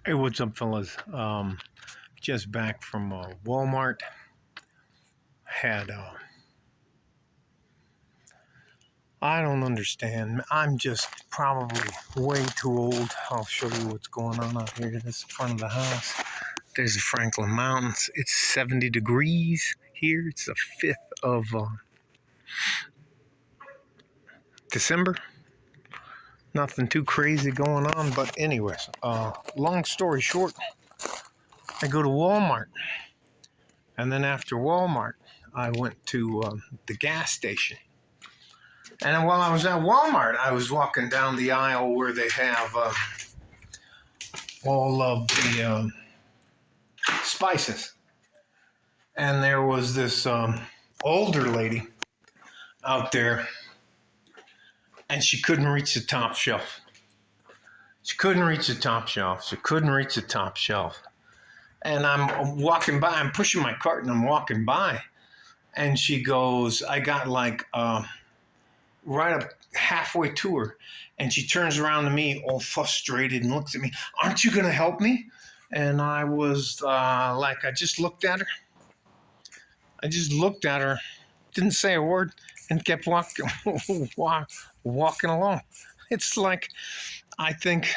Hey, what's up, fellas? Just back from Walmart. Had I don't understand. I'm just probably way too old. I'll show you what's going on out here. This is the front of the house. There's the Franklin Mountains. It's 70 degrees here. It's the 5th of December. Nothing too crazy going on, but anyways, long story short, I go to Walmart, and then after Walmart, I went to the gas station. And while I was at Walmart, I was walking down the aisle where they have all of the spices. And there was this older lady out there, and she couldn't reach the top shelf. She couldn't reach the top shelf. She couldn't reach the top shelf. And I'm walking by, I'm pushing my cart, and I'm walking by. And she goes, I got like right up halfway to her, and she turns around to me all frustrated and looks at me, aren't you going to help me? And I was like, I just looked at her, didn't say a word, and kept walking along. It's like, I think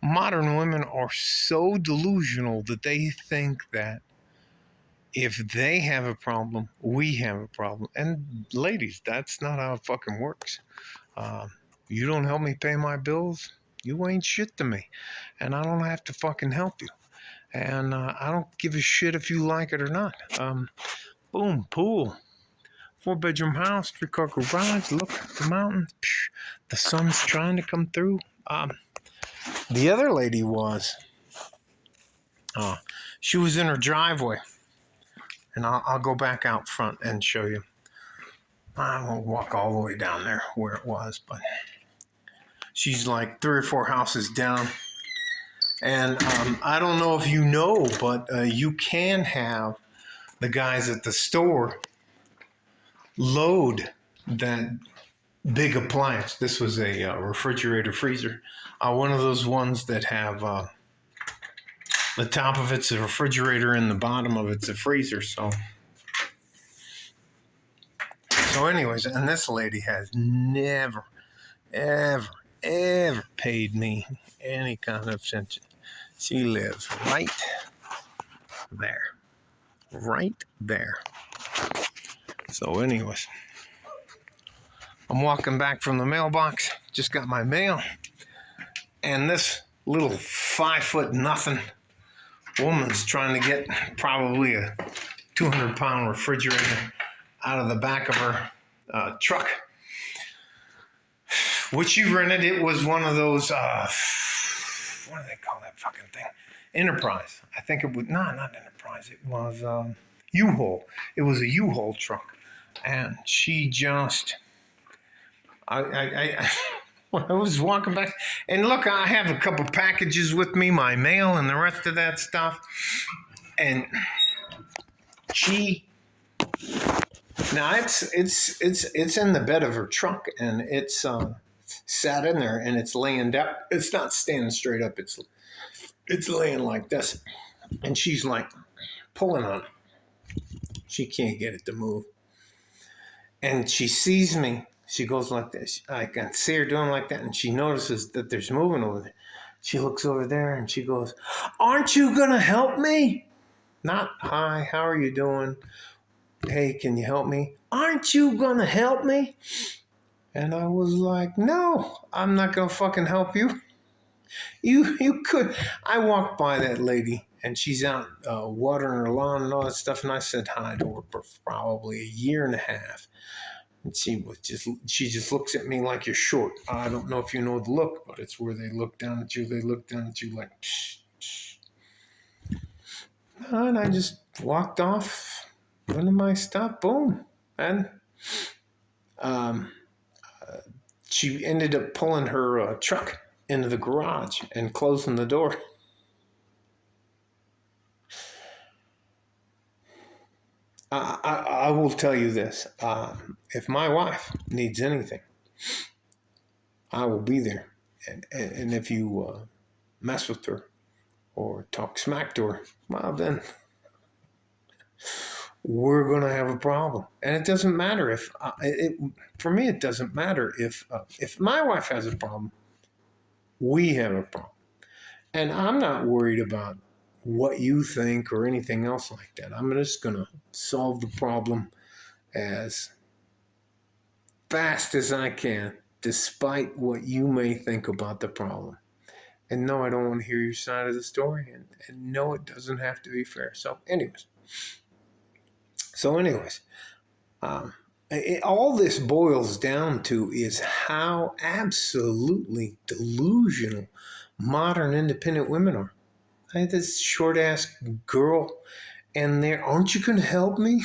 modern women are so delusional that they think that if they have a problem, we have a problem. And ladies, that's not how it fucking works. You don't help me pay my bills, you ain't shit to me. And I don't have to fucking help you. And I don't give a shit if you like it or not. Boom, pool. 4-bedroom house, 3-car garage. Look, the mountains. Psh, the sun's trying to come through. The other lady was, she was in her driveway. And I'll go back out front and show you. I won't walk all the way down there where it was, but she's like 3 or 4 houses down. And I don't know if you know, but you can have the guys at the store load that big appliance. This was a refrigerator freezer. One of those ones that have the top of it's a refrigerator and the bottom of it's a freezer. So anyways, and this lady has never, ever paid me any kind of attention. She lives right there. So anyways, I'm walking back from the mailbox, just got my mail, and this little 5 foot nothing woman's trying to get probably a 200-pound refrigerator out of the back of her truck, which she rented. It was one of those, what do they call that fucking thing? Enterprise. I think it was, not Enterprise. It was U-Haul. It was a U-Haul truck. And she just, I was walking back, and look, I have a couple packages with me, my mail and the rest of that stuff. And now it's in the bed of her truck, and it's sat in there, and it's laying down. It's not standing straight up. It's laying like this, and she's like pulling on it. She can't get it to move, and she sees me. She goes like this. I can see her doing like that, and she notices that there's moving over there. She looks over there, and she goes, "Aren't you gonna help me?" Not, "Hi, how are you doing? Hey, can you help me?" "Aren't you gonna help me?" And I was like, "No, I'm not gonna fucking help you. You could." I walked by that lady, and she's out watering her lawn and all that stuff, and I said hi to her for probably a year and a half. And she just looks at me like you're short. I don't know if you know the look, but it's where they look down at you. They look down at you like, psh, psh. And I just walked off, went to my stop, boom. And she ended up pulling her truck into the garage and closing the door. I will tell you this. If my wife needs anything, I will be there. And if you mess with her or talk smack to her, well, then we're going to have a problem. And it doesn't matter if, for me, it doesn't matter if my wife has a problem, we have a problem. And I'm not worried about what you think or anything else like that. I'm just going to solve the problem as fast as I can, despite what you may think about the problem. And no, I don't want to hear your side of the story. And no, it doesn't have to be fair. So, anyways, all this boils down to is how absolutely delusional modern independent women are. I had this short ass girl, and there, aren't you going to help me?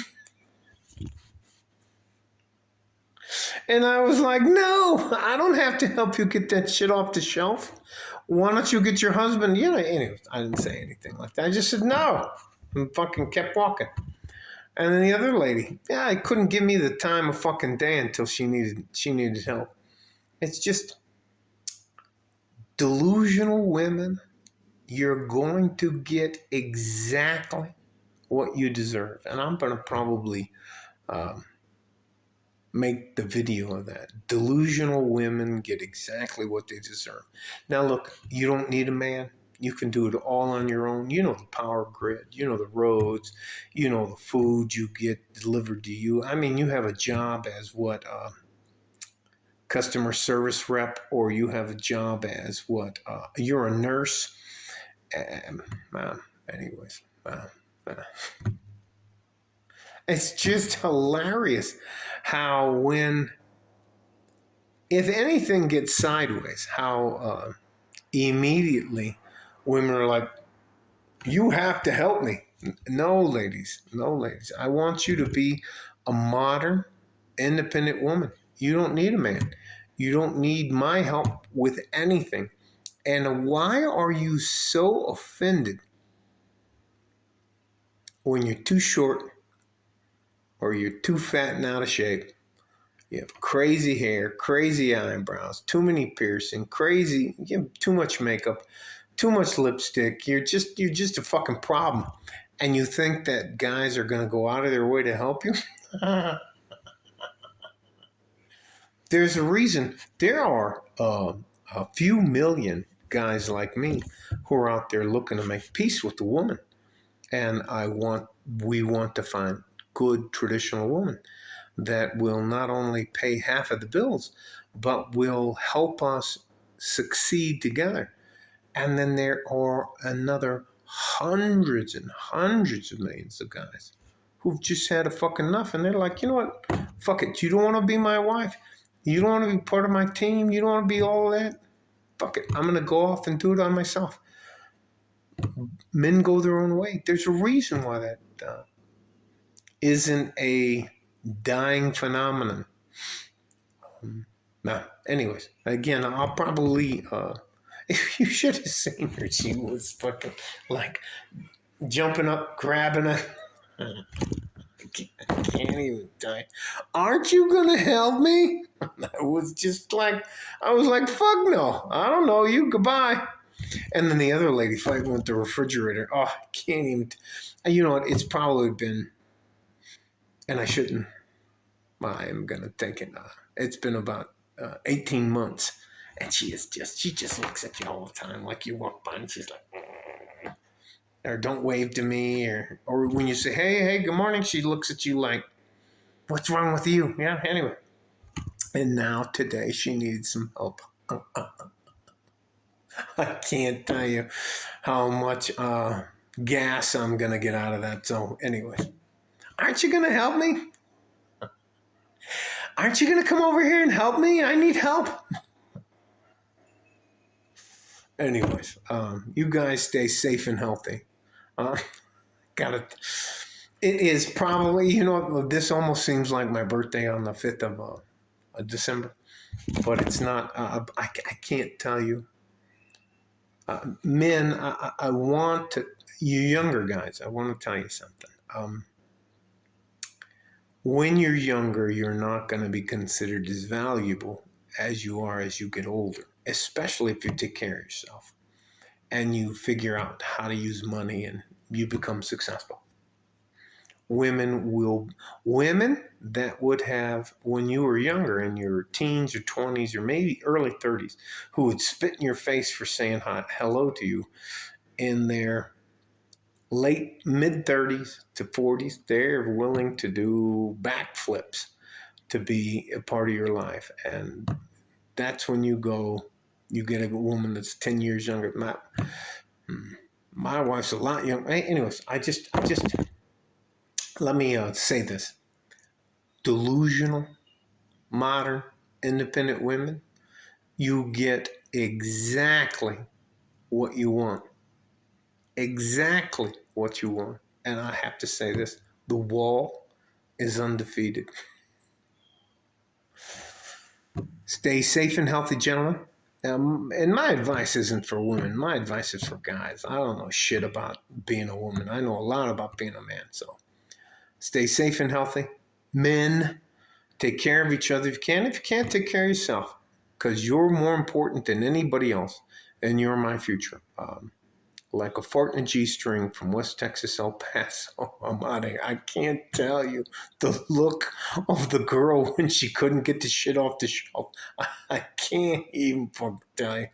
And I was like, no, I don't have to help you get that shit off the shelf. Why don't you get your husband? Anyway, I didn't say anything like that. I just said no, and fucking kept walking. And then the other lady, I couldn't give me the time of fucking day until she needed help. It's just delusional women. You're going to get exactly what you deserve. And I'm going to probably make the video of that. Delusional women get exactly what they deserve. Now, look, you don't need a man. You can do it all on your own. You know the power grid. You know the roads. You know the food you get delivered to you. I mean, you have a job as what? Customer service rep, or you have a job as what? You're a nurse. Anyways. It's just hilarious how if anything gets sideways, how immediately women are like, you have to help me. No, ladies. I want you to be a modern, independent woman. You don't need a man. You don't need my help with anything. And why are you so offended when you're too short or you're too fat and out of shape? You have crazy hair, crazy eyebrows, too many piercing, you have too much makeup, too much lipstick. You're just a fucking problem. And you think that guys are going to go out of their way to help you? There's a reason. There are a few million guys like me who are out there looking to make peace with the woman. And we want to find good traditional women that will not only pay half of the bills, but will help us succeed together. And then there are another hundreds and hundreds of millions of guys who've just had a fucking enough. And they're like, you know what? Fuck it. You don't want to be my wife. You don't want to be part of my team. You don't want to be all of that. Fuck it. I'm going to go off and do it on myself. Men go their own way. There's a reason why that isn't a dying phenomenon. Anyways, again, I'll probably, you should have seen her. She was fucking like jumping up, grabbing it. I can't even die. Aren't you going to help me? I was like, fuck no. I don't know you. Goodbye. And then the other lady fighting with the refrigerator. Oh, I can't even. You know what? It's probably been, and I shouldn't. I am going to take it. It's been about 18 months. And she just looks at you all the time. Like you walk by and she's like, or don't wave to me. Or when you say, hey, good morning, she looks at you like, what's wrong with you? Yeah, anyway. And now today she needs some help. I can't tell you how much gas I'm going to get out of that. So anyway, aren't you going to help me? Aren't you going to come over here and help me? I need help. Anyways, you guys stay safe and healthy. It is probably, this almost seems like my birthday on the 5th of December, but it's not. I can't tell you. Men, I want to, you younger guys, I want to tell you something. When you're younger, you're not going to be considered as valuable as you are as you get older, especially if you take care of yourself. and you figure out how to use money and you become successful. Women that would have, when you were younger, in your teens or 20s or maybe early 30s, who would spit in your face for saying hello to you, in their mid 30s to 40s, they're willing to do backflips to be a part of your life. And that's when you get a woman that's 10 years younger than that. My wife's a lot younger. Anyways, I just let me say this. Delusional, modern, independent women, you get exactly what you want. Exactly what you want. And I have to say this, the wall is undefeated. Stay safe and healthy, gentlemen. And my advice isn't for women. My advice is for guys. I don't know shit about being a woman. I know a lot about being a man. So stay safe and healthy. Men, take care of each other if you can. If you can't, take care of yourself, because you're more important than anybody else, and you're my future. Like a fart in a G-string from West Texas, El Paso. I'm out of here. I can't tell you the look of the girl when she couldn't get the shit off the shelf. I can't even fucking tell you.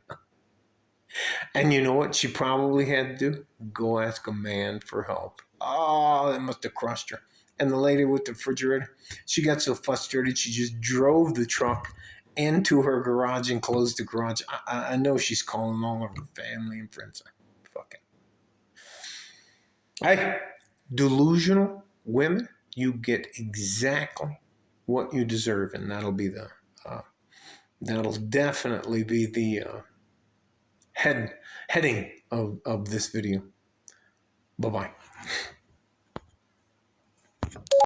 And you know what she probably had to do? Go ask a man for help. Oh, that must have crushed her. And the lady with the refrigerator, she got so frustrated, she just drove the truck into her garage and closed the garage. I know she's calling all of her family and friends. Fucking. Hey, delusional women, you get exactly what you deserve, and that'll definitely be the heading of this video. Bye-bye.